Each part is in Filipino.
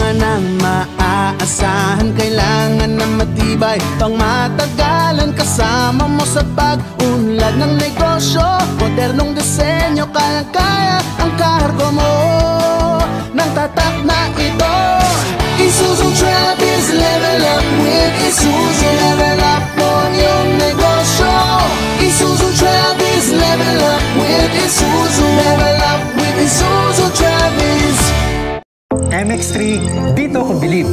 Kailangan ng maaasahan, kailangan ng matibay, pang matagalan kasama mo sa pag-unlad ng negosyo. Modernong disenyo, kayang-kaya ang kargo mo ng tatak na ito. Isuzu Travis, level up with Isuzu. Level up mo yung negosyo. Isuzu Travis, level up with Isuzu. Level up with Isuzu Travis. MX3, dito ko bilib.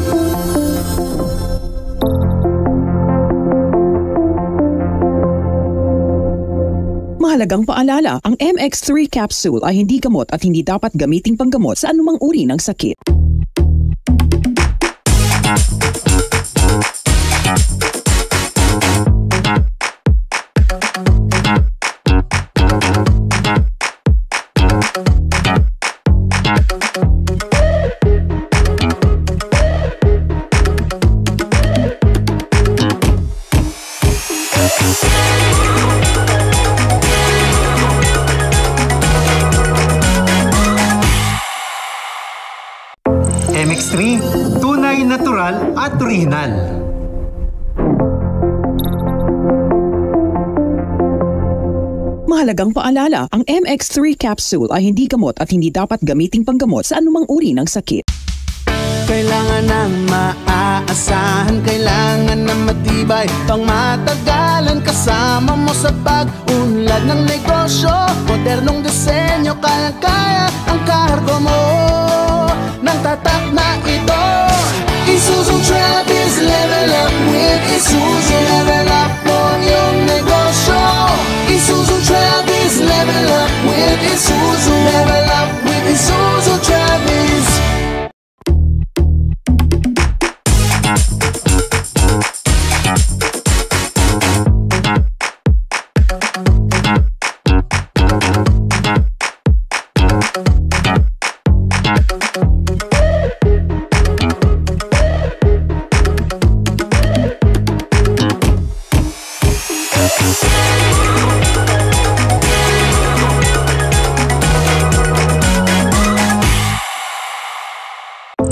Mahalagang paalala, ang MX3 capsule ay hindi gamot at hindi dapat gamiting panggamot sa anumang uri ng sakit. MX3, tunay, natural at original. Mahalagang paalala, ang MX3 capsule ay hindi gamot at hindi dapat gamiting panggamot sa anumang uri ng sakit. Kailangan ng maaasahan, kailangan ng matibay, pang matagalan kasama mo sa pag-unlad ng negosyo. Modernong disenyo, kayang-kaya ang kargo mo ng tatak na ito. Isuzu Travis, level up with Isuzu. Level up mo yung negosyo. Isuzu Travis, level up with Isuzu. Level up with Isuzu Travis.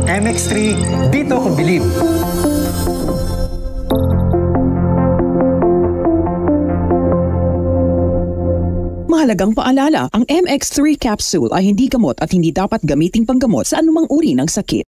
MX3, dito ko bilib. Mahalagang paalala, ang MX3 capsule ay hindi gamot at hindi dapat gamiting panggamot sa anumang uri ng sakit.